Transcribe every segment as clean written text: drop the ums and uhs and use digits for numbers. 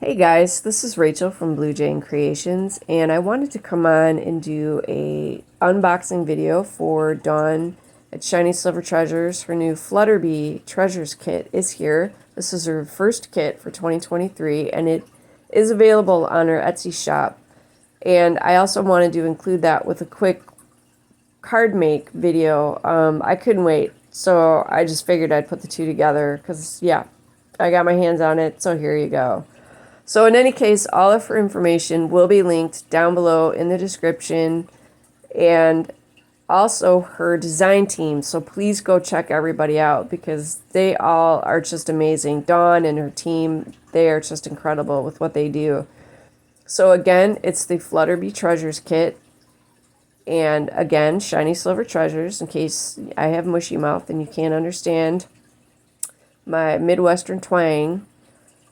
Hey guys, this is Rachel from Blue Jane Creations, and I wanted to come on and do a unboxing video for Dawn at Shiny Silver Treasures. Her new Flutterby Treasures kit is here. This is her first kit for 2023, and it is available on her Etsy shop. And I also wanted to include that with a quick card make video. I couldn't wait, so I just figured I'd put the two together because, yeah, I got my hands on it, so here you go. So in any case, all of her information will be linked down below in the description, and also her design team. So please go check everybody out because they all are just amazing. Dawn and her team, they are just incredible with what they do. So again, it's the Flutterby Treasures kit. And again, Shiny Silver Treasures, in case I have mushy mouth and you can't understand my Midwestern twang.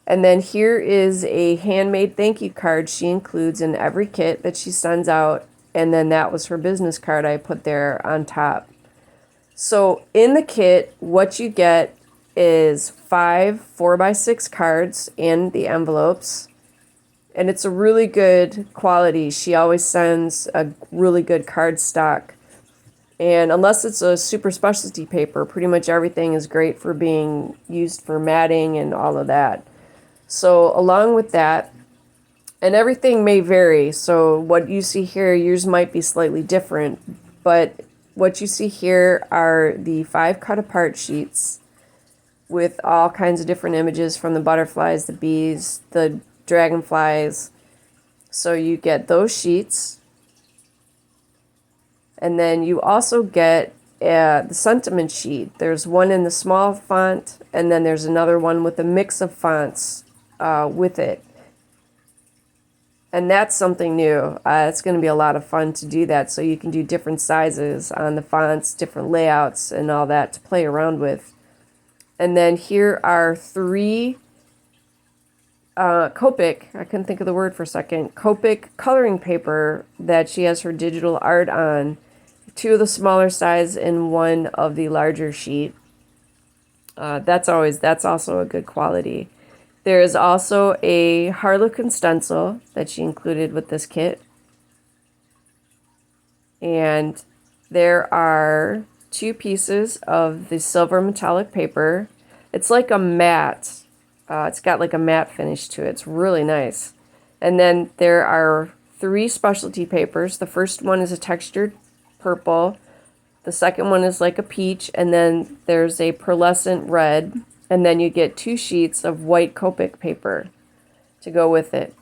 And then here is a handmade thank you card she includes in every kit that she sends out. And then that was her business card I put there on top. So in the kit, what you get is 5 4x6 cards in the envelopes. And it's a really good quality. She always sends a really good card stock. And unless it's a super specialty paper, pretty much everything is great for being used for matting and all of that. So along with that, and everything may vary, so what you see here, yours might be slightly different, but what you see here are the 5 cut apart sheets with all kinds of different images from the butterflies, the bees, the dragonflies. So you get those sheets, and then you also get the sentiment sheet. There's one in the small font, and then there's another one with a mix of fonts with it. And that's something new. It's going to be a lot of fun to do that. So you can do different sizes on the fonts, different layouts, and all that to play around with. And then here are 3 Copic, I couldn't think of the word for a second, Copic coloring paper that she has her digital art on. 2 of the smaller size and 1 of the larger sheet. That's also a good quality. There is also a Harlequin stencil that she included with this kit. And there are 2 pieces of the silver metallic paper. It's like a matte. It's got like a matte finish to it. It's really nice. And then there are 3 specialty papers. The first one is a textured purple. The second one is like a peach. And then there's a pearlescent red. And then you get 2 sheets of white Copic paper to go with it.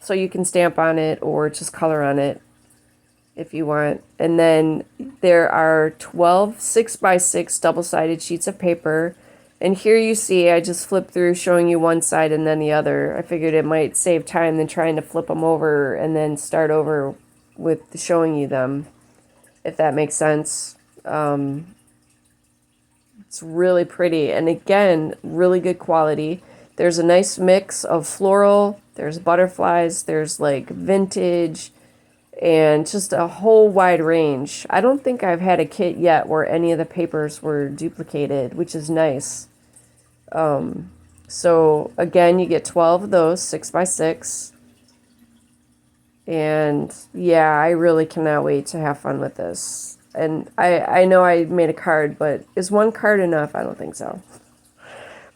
So you can stamp on it or just color on it if you want. And then there are 12 6x6 double-sided sheets of paper. And here you see I just flipped through showing you one side and then the other. I figured it might save time than trying to flip them over and then start over with showing you them, if that makes sense. It's really pretty, and again, really good quality. There's a nice mix of floral, there's butterflies, there's like vintage, and just a whole wide range. I don't think I've had a kit yet where any of the papers were duplicated, which is nice. So again, you get 12 of those, 6x6. And yeah, I really cannot wait to have fun with this. And I know I made a card, but is 1 card enough? I don't think so.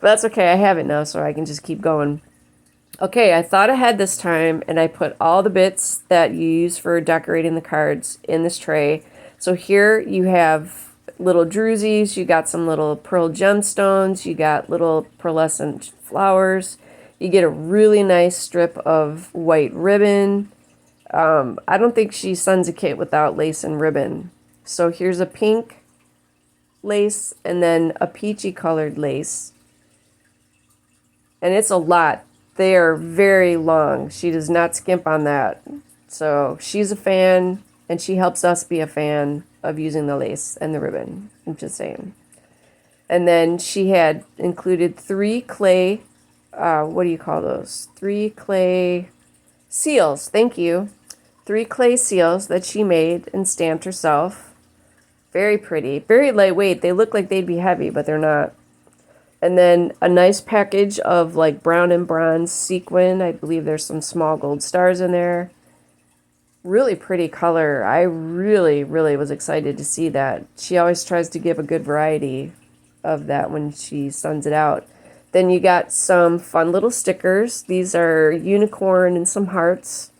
But that's okay. I have it now, so I can just keep going. Okay, I thought ahead this time, and I put all the bits that you use for decorating the cards in this tray. So here you have little drusies, you got some little pearl gemstones, you got little pearlescent flowers. You get a really nice strip of white ribbon. I don't think she sends a kit without lace and ribbon. So here's a pink lace and then a peachy colored lace. And it's a lot. They are very long. She does not skimp on that. So she's a fan, and she helps us be a fan of using the lace and the ribbon. I'm just saying. And then she had included 3 clay what do you call those? 3 clay seals. Thank you. 3 clay seals that she made and stamped herself. Very pretty. Very lightweight. They look like they'd be heavy, but they're not. And then a nice package of like brown and bronze sequin. I believe there's some small gold stars in there. Really pretty color. I really, really was excited to see that. She always tries to give a good variety of that when she sends it out. Then you got some fun little stickers. These are unicorn and some hearts.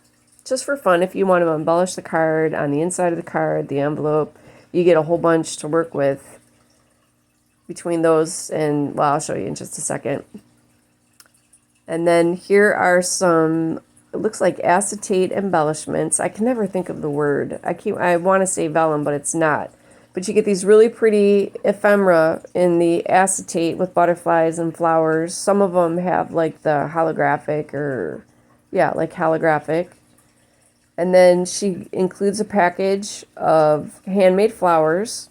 Just for fun, if you want to embellish the card, on the inside of the card, the envelope, you get a whole bunch to work with between those, and well, I'll show you in just a second. And then here are some, it looks like acetate embellishments. I can never think of the word. I want to say vellum, but it's not. But you get these really pretty ephemera in the acetate with butterflies and flowers. Some of them have like the holographic or, yeah, like holographic. And then she includes a package of handmade flowers.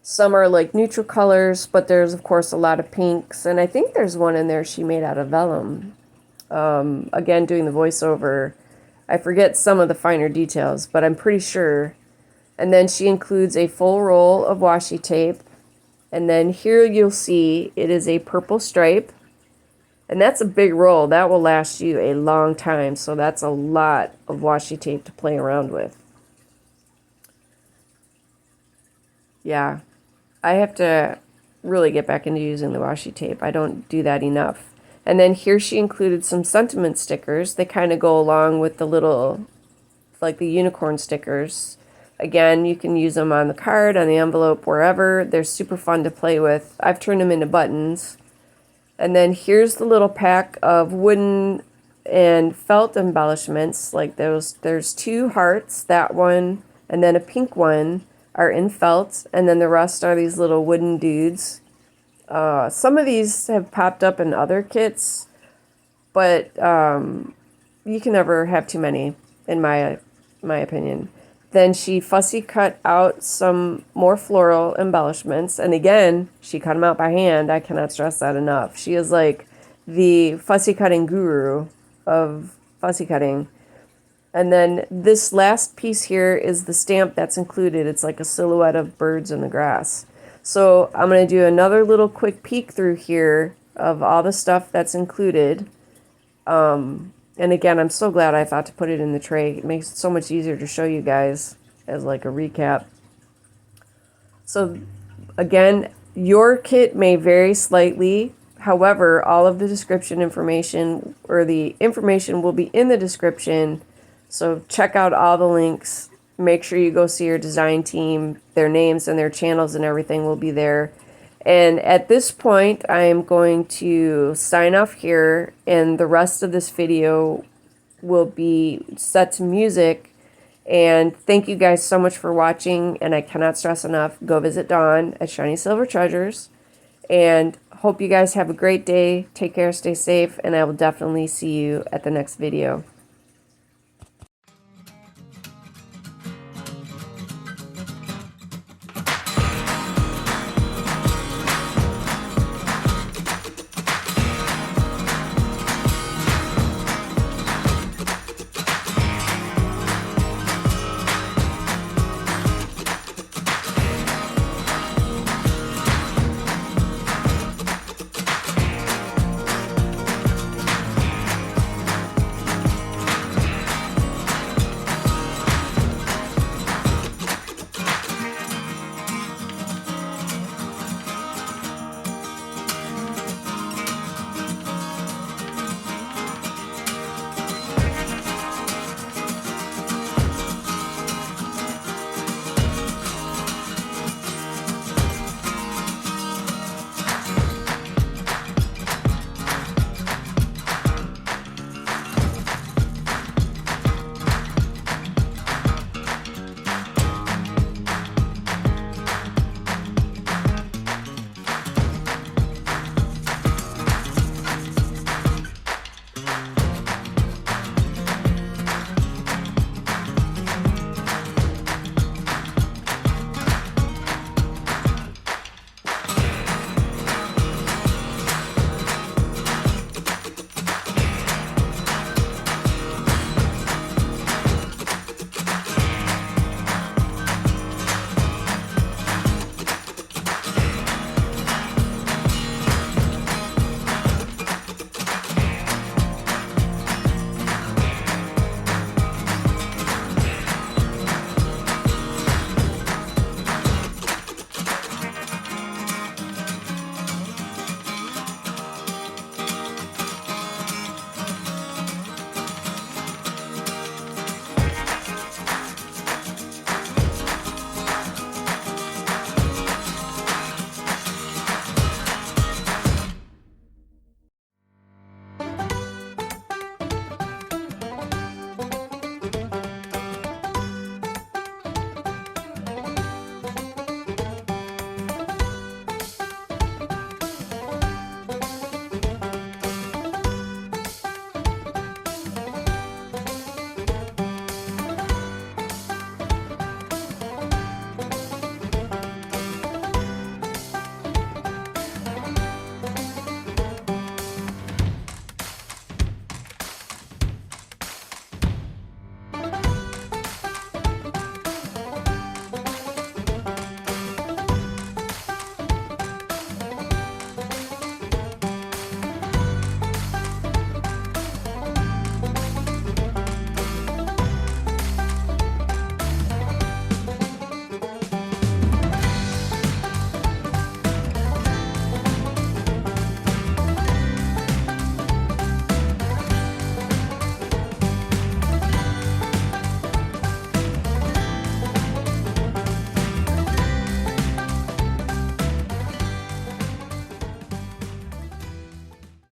Some are like neutral colors, but there's of course a lot of pinks. And I think there's one in there she made out of vellum. Again, doing the voiceover, I forget some of the finer details, but I'm pretty sure. And then she includes a full roll of washi tape. And then here you'll see it is a purple stripe. And that's a big roll. That will last you a long time. So that's a lot of washi tape to play around with. Yeah, I have to really get back into using the washi tape. I don't do that enough. And then here she included some sentiment stickers. They kind of go along with the little, like the unicorn stickers. Again, you can use them on the card, on the envelope, wherever. They're super fun to play with. I've turned them into buttons. And then here's the little pack of wooden and felt embellishments. Like there's 2 hearts, that one, and then a pink one are in felt. And then the rest are these little wooden dudes. Some of these have popped up in other kits, but you can never have too many, in my opinion. Then she fussy cut out some more floral embellishments. And again, she cut them out by hand. I cannot stress that enough. She is like the fussy cutting guru of fussy cutting. And then this last piece here is the stamp that's included. It's like a silhouette of birds in the grass. So I'm going to do another little quick peek through here of all the stuff that's included. And again, I'm so glad I thought to put it in the tray. It makes it so much easier to show you guys as like a recap. So again, your kit may vary slightly. However, all of the description information, or the information, will be in the description. So check out all the links. Make sure you go see your design team. Their names and their channels and everything will be there. And at this point, I am going to sign off here, and the rest of this video will be set to music. And thank you guys so much for watching, and I cannot stress enough, go visit Dawn at Shiny Silver Treasures. And hope you guys have a great day. Take care, stay safe, and I will definitely see you at the next video.